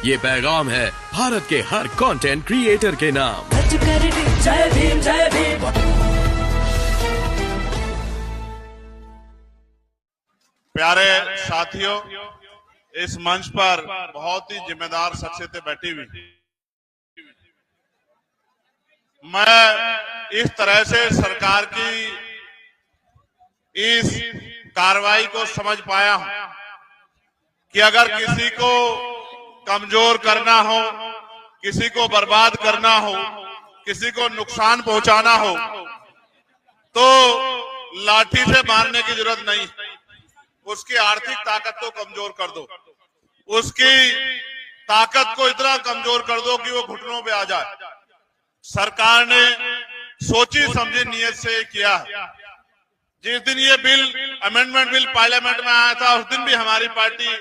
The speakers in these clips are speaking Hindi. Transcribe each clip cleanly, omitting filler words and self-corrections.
ये पैगाम है भारत के हर कंटेंट क्रिएटर के नाम। जय भीम जय भीम। प्यारे साथियों, इस मंच पर बहुत ही जिम्मेदार शख्सियतें बैठी हुई। मैं इस तरह से सरकार की इस कार्रवाई को समझ पाया हूं कि अगर किसी को कमजोर करना हो, किसी को बर्बाद करना हो, किसी को नुकसान पहुंचाना हो, तो लाठी से मारने की जरूरत नहीं। उसकी आर्थिक ताकत को कमजोर कर दो, उसकी ताकत को इतना कमजोर कर दो कि वो घुटनों पे आ जाए। सरकार ने सोची समझी नीयत से किया है। जिस दिन ये बिल, अमेंडमेंट बिल पार्लियामेंट में आया था, उस दिन भी हमारी party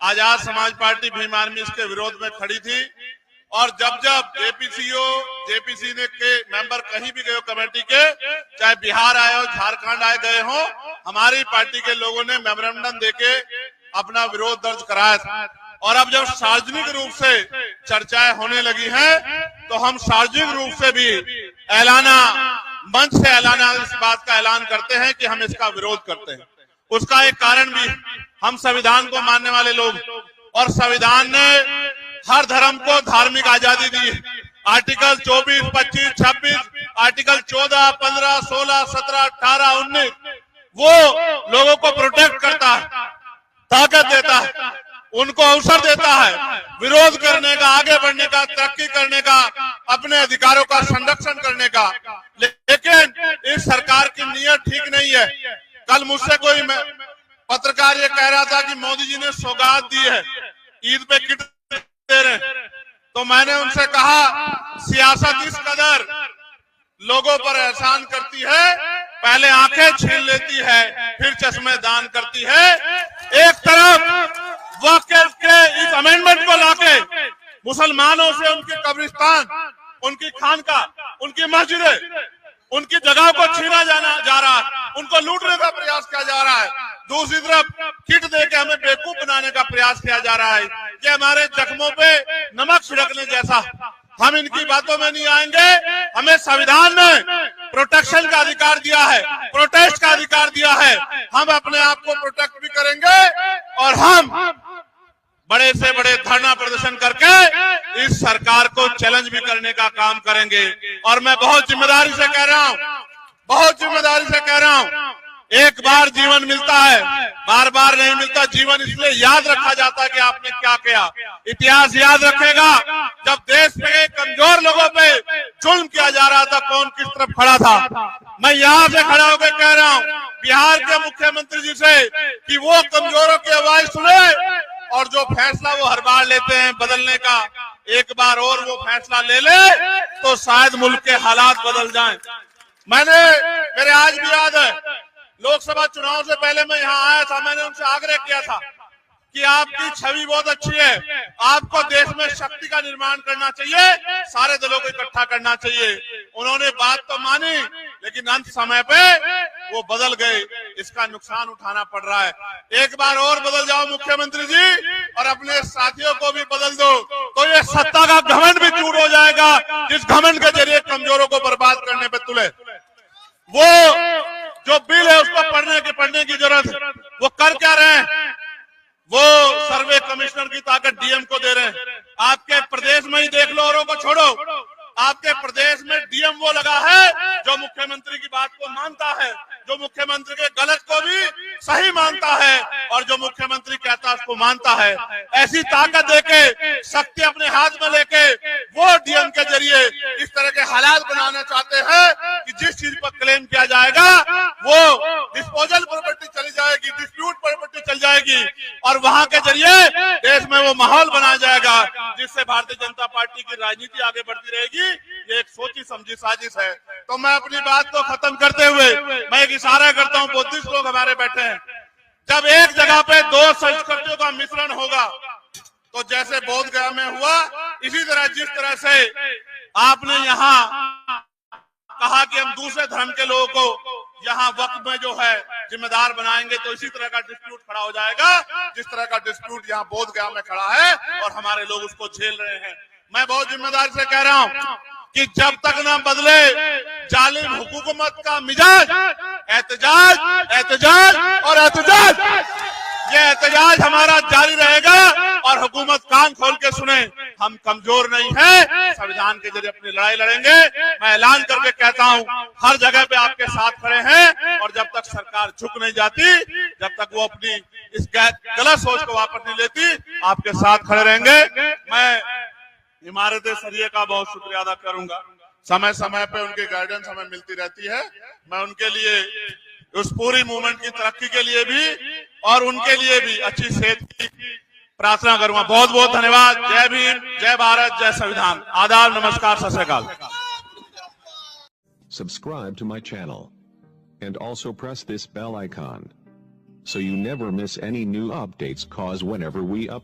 Azad Samaj party Bhim army इसके विरोध में खड़ी थी। और जब जब जेपीसी के मेंबर कहीं भी गए कमेटी के, चाहे बिहार आए हो, झारखंड आए गए हो, हमारी पार्टी के लोगों ने मेमोरेंडम देके अपना विरोध दर्ज कराया था। और अब जब सार्वजनिक रूप से चर्चाएं होने लगी हैं, तो हम सार्वजनिक रूप से भी मंच से ऐलाना इस बात का ऐलान करते हैं कि हम इसका विरोध करते हैं। उसका एक कारण भी, हम संविधान को मानने वाले लोग, और संविधान ने हर धर्म को धार्मिक आजादी दी। आर्टिकल 24, 25, 26, आर्टिकल 14, 15, 16, 17, 18, 19 वो लोगों को प्रोटेक्ट करता है, ताकत देता है, उनको अवसर देता है विरोध करने का, आगे बढ़ने का, तरक्की करने का, अपने अधिकारों का संरक्षण करने का। लेकिन इस सरकार की नीयत ठीक नहीं है। कल मुझसे कोई पत्रकार ये कह रहा था कि मोदी जी ने सौगात दी है, ईद पे किट दे रहे हैं। तो मैंने उनसे कहा, सियासत इस कदर लोगों पर एहसान करती है, पहले आंखें छीन लेती है, फिर चश्मे दान करती है। एक तरफ वक्फ के इस अमेंडमेंट को लाके मुसलमानों से उनकी कब्रिस्तान, उनकी खानका, उनकी मस्जिदें, उनकी जगह को छीना जा रहा है, उनको लूटने का प्रयास किया जा रहा है। दूसरी तरफ किट देके हमें बेवकूफ बनाने का प्रयास किया जा रहा है। ये हमारे जख्मों पे नमक छिड़कने जैसा। हम इनकी बातों में नहीं आएंगे। हमें संविधान ने प्रोटेक्शन का अधिकार दिया है, प्रोटेस्ट का अधिकार दिया है। हम अपने आप को प्रोटेक्ट भी करेंगे और हम बड़े से बड़े धरना प्रदर्शन करके इस सरकार को चैलेंज भी करने का काम करेंगे। और मैं बहुत जिम्मेदारी से कह रहा हूं, बहुत जिम्मेदारी से कह रहा हूं, एक बार जीवन मिलता है, बार बार नहीं मिलता। जीवन इसलिए याद रखा जाता है कि आपने क्या किया। इतिहास याद रखेगा जब देश में कमजोर लोगों पे जुल्म किया जा रहा था, कौन किस तरफ खड़ा था। मैं यहाँ से खड़ा होकर कह रहा हूँ बिहार के मुख्यमंत्री जी से कि वो कमजोरों की आवाज सुने, और जो फैसला वो हर बार लेते हैं बदलने का, एक बार और वो फैसला ले ले तो शायद मुल्क के हालात बदल जाएं। मेरे आज भी याद है, लोकसभा चुनाव से पहले मैं यहाँ आया था, मैंने उनसे आग्रह किया था कि आपकी छवि बहुत अच्छी है, आपको देश में शक्ति का निर्माण करना चाहिए, सारे दलों को इकट्ठा करना चाहिए। उन्होंने बात तो मानी, लेकिन अंत समय पे वो बदल गए। इसका नुकसान उठाना पड़ रहा है। एक बार और बदल जाओ मुख्यमंत्री जी, और अपने साथियों को भी बदल दो, तो ये सत्ता का घमंड भी चूर हो जाएगा, जिस घमंड के जरिए कमजोरों को बर्बाद करने पे तुले। वो जो बिल है उसको पढ़ने की जरूरत है। वो कर क्या रहे हैं? वो सर्वे कमिश्नर की ताकत डीएम को दे रहे हैं। आपके प्रदेश में ही देख लो, औरों को छोड़ो। आपके प्रदेश में डीएम वो लगा है जो मुख्यमंत्री की बात को मानता है, जो मुख्यमंत्री के गलत को भी सही मानता है, और जो मुख्यमंत्री कहता है उसको मानता है। ऐसी ताकत देके, शक्ति अपने हाथ में लेके वो डीएम के जरिए इस तरह के हालात बनाना चाहते हैं कि जिस चीज पर क्लेम किया जाएगा वो डिस्पोजल प्रॉपर्टी चली जाएगी, डिस्प्यूट प्रॉपर्टी चल जाएगी, और वहां के जरिए देश में वो माहौल बनाया जाएगा जिससे भारतीय जनता पार्टी की राजनीति आगे बढ़ती रहेगी। ये एक सोची समझी साजिश है। तो मैं अपनी बात को खत्म करते हुए मैं एक इशारा करता हूँ, बुद्धिस्ट लोग हमारे बैठे हैं, जब एक जगह पे दो संस्कृतियों का मिश्रण होगा, तो जैसे बोध गया में हुआ, इसी तरह जिस तरह से आपने यहाँ कहा कि हम दूसरे धर्म के लोगों को यहाँ वक्त में जो है जिम्मेदार बनाएंगे तो इसी तरह का डिस्प्यूट खड़ा हो जाएगा, जिस तरह का डिस्प्यूट यहाँ बोधगया में खड़ा है और हमारे लोग उसको झेल रहे हैं। मैं बहुत जिम्मेदारी से कह रहा हूँ कि जब तक न बदले जालिम हुकूमत का मिजाज, एहतजाज एहतजाज और एहतजाज, ये एहतजाज हमारा जारी रहेगा और हुकूमत कान खोल के सुने, हम कमजोर नहीं हैं, संविधान के जरिए अपनी लड़ाई लड़ेंगे। मैं ऐलान करके कहता हूं, हर जगह पे आपके साथ खड़े हैं और जब तक सरकार झुक नहीं जाती, जब तक वो अपनी इस गलत सोच को वापस नहीं लेती, आपके साथ खड़े रहेंगे। मैं इमारत सरिया का बहुत शुक्रिया अदा करूंगा, समय समय पे उनकी गाइडेंस हमें मिलती रहती है। मैं उनके लिए, उस पूरी मूवमेंट की तरक्की के लिए भी और उनके लिए भी अच्छी सेहत की प्रार्थना करूंगा। बहुत बहुत धन्यवाद। जय भीम, जय भारत, जय संविधान। आदाब, नमस्कार, सत श्री अकाल। Subscribe to my channel and also press this bell icon so you never miss any new updates, cause whenever we upload